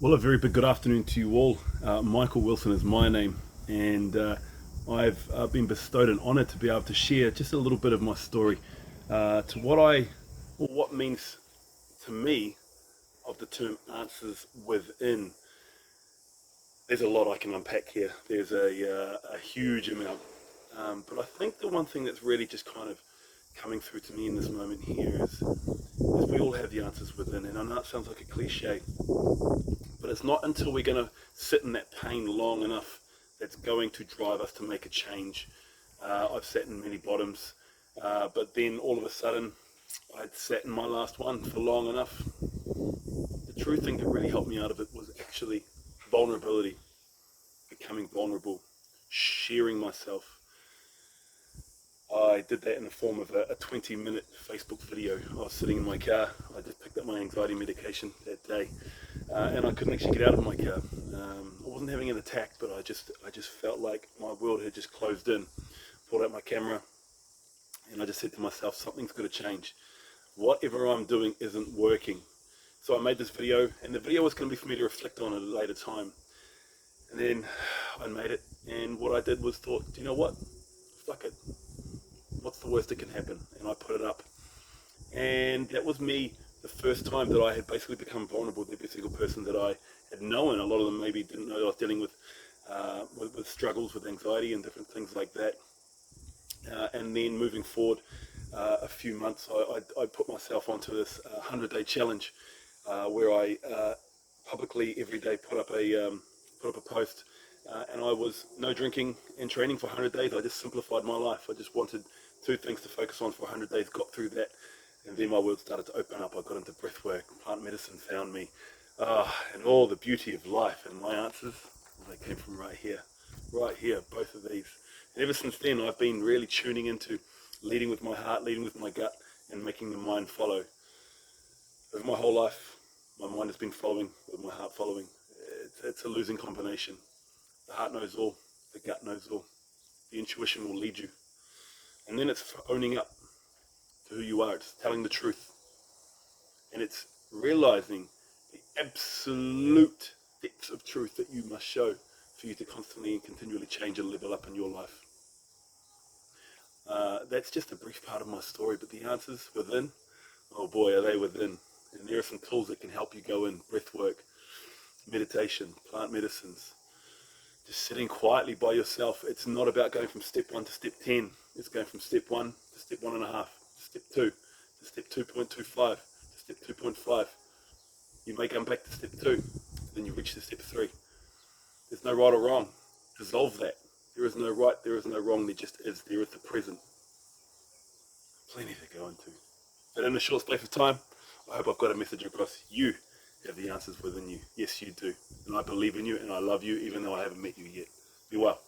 Well, a very big good afternoon to you all. Michael Wilson is my name, and I've been bestowed an honour to be able to share just a little bit of my story to what means to me of the term answers within. There's a lot I can unpack here. There's a huge amount, but I think the one thing that's really just kind of coming through to me in this moment here is we all have the answers within, and I know it sounds like a cliche, but it's not until we're going to sit in that pain long enough that's going to drive us to make a change. I've sat in many bottoms, but then all of a sudden, I'd sat in my last one for long enough. The true thing that really helped me out of it was actually vulnerability, becoming vulnerable, sharing myself. I did that in the form of a 20-minute Facebook video. I was sitting in my car. I just picked up my anxiety medication that day, and I couldn't actually get out of my car. I wasn't having an attack, but I just felt like my world had just closed in. Pulled out my camera, and I just said to myself, something's got to change. Whatever I'm doing isn't working. So I made this video, and the video was going to be for me to reflect on at a later time. And then I made it, and what I did was thought, do you know what? Fuck it. What's the worst that can happen? And I put it up. And that was me the first time that I had basically become vulnerable with every single person that I had known. A lot of them maybe didn't know that I was dealing with struggles with anxiety and different things like that. And then moving forward a few months, I put myself onto this 100-day challenge where I publicly every day put up a post, and I was no drinking and training for 100 days. I just simplified my life. I just wanted two things to focus on for 100 days, got through that, and then my world started to open up. I got into breath work, plant medicine found me, and all the beauty of life. And my answers, well, they came from right here, both of these. And ever since then, I've been really tuning into leading with my heart, leading with my gut, and making the mind follow. Over my whole life, my mind has been following with my heart following. It's a losing combination. The heart knows all, the gut knows all. The intuition will lead you. And then it's owning up to who you are. It's telling the truth. And it's realizing the absolute depths of truth that you must show for you to constantly and continually change and level up in your life. That's just a brief part of my story, but the answers within, oh boy, are they within. And there are some tools that can help you go in: breath work, meditation, plant medicines, just sitting quietly by yourself. It's not about going from step 1 to step 10. It's going from step 1 to step 1.5, to step 2, to step 2.25, to step 2.5. You may come back to step 2, then you reach to step 3. There's no right or wrong. Dissolve that. There is no right, there is no wrong, there just is. There is the present. Plenty to go into. But in a short space of time, I hope I've got a message across. You have the answers within you. Yes, you do. And I believe in you and I love you even though I haven't met you yet. Be well.